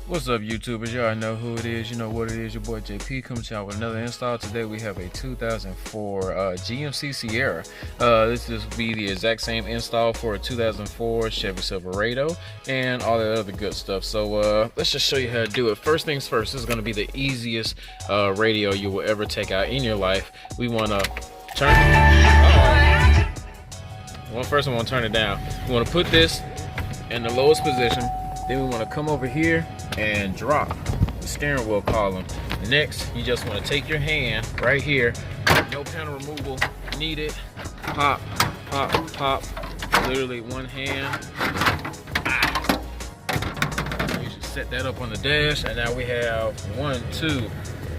What's up, YouTubers? Y'all know who it is. You know what it is. Your boy JP comes out with another install. Today we have a 2004 GMC Sierra. This will be the exact same install for a 2004 Chevy Silverado and all that other good stuff. So let's just show you how to do it. First things first, this is going to be the easiest radio you will ever take out in your life. We want to turn well, first we want to turn it down. We want to put this in the lowest position. Then we want to come over here and drop the steering wheel column. Next, you just want to take your hand right here, no panel removal needed. Pop, pop, pop. Literally one hand. You should set that up on the dash. And now we have 1, 2,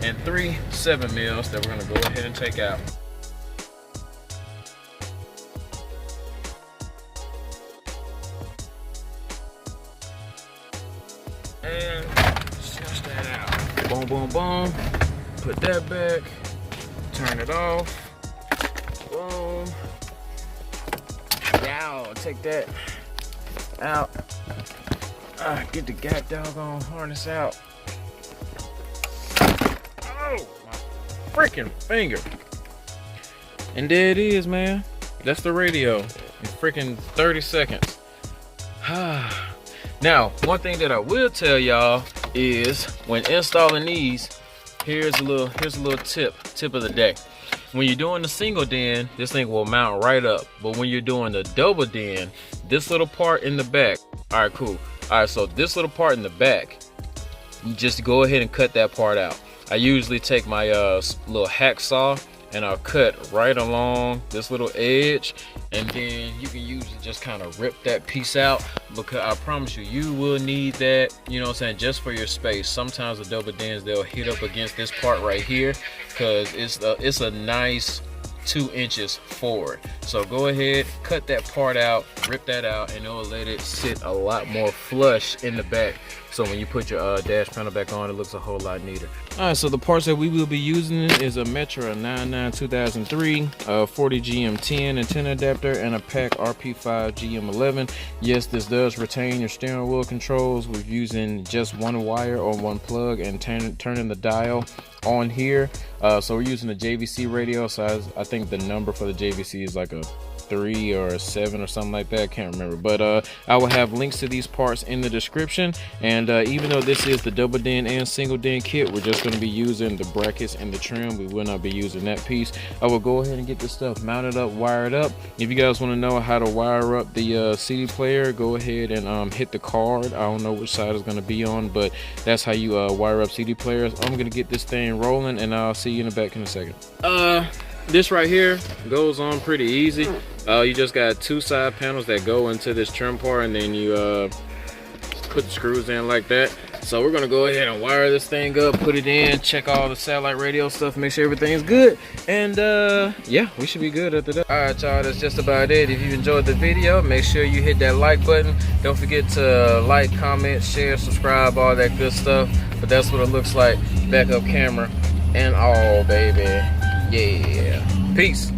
and 3 7 mils that we're going to go ahead and take out. And switch that out. Boom, boom, boom. Put that back. Turn it off. Boom. Now take that out. Get the god doggone harness out. Oh, my freaking finger. And there it is, man. That's the radio in freaking 30 seconds. Now, one thing that I will tell y'all is when installing these, here's a little tip of the day. When you're doing the single den, this thing will mount right up. But when you're doing the double den, this little part in the back, all right, cool. All right, so this little part in the back, you just go ahead and cut that part out. I usually take my little hacksaw and I'll cut right along this little edge, and then you can usually just kind of rip that piece out, because I promise you, you will need that, you know what I'm saying, just for your space. Sometimes the double dens, they'll hit up against this part right here, because it's a nice 2 inches forward. So go ahead, cut that part out, rip that out, and it'll let it sit a lot more flush in the back. So when you put your dash panel back on, it looks a whole lot neater. All right, so the parts that we will be using is a Metra 99 2003, 40 GM10 antenna adapter, and a PAC RP5 GM11. Yes, this does retain your steering wheel controls with using just one wire or one plug and turning the dial on here. So we're using a JVC radio, so I think the number for the JVC is like a 3 or a 7 or something like that. I can't remember, but I will have links to these parts in the description. And even though this is the double den and single den kit, we're just going to be using the brackets and the trim. We will not be using that piece. I will go ahead and get this stuff mounted up, wired up. If you guys want to know how to wire up the CD player, go ahead and hit the card. I don't know which side it's going to be on, but that's how you wire up CD players. I'm going to get this thing rolling, and I'll see you in the back in a second. This right here goes on pretty easy. You just got 2 side panels that go into this trim part, and then you put the screws in like that. So we're gonna go ahead and wire this thing up, put it in, check all the satellite radio stuff, make sure everything's good, and yeah, we should be good after that. All right, y'all, that's just about it. If you enjoyed the video, make sure you hit that like button. Don't forget to like, comment, share, subscribe, all that good stuff. But that's what it looks like, backup camera and all, baby. Yeah, peace.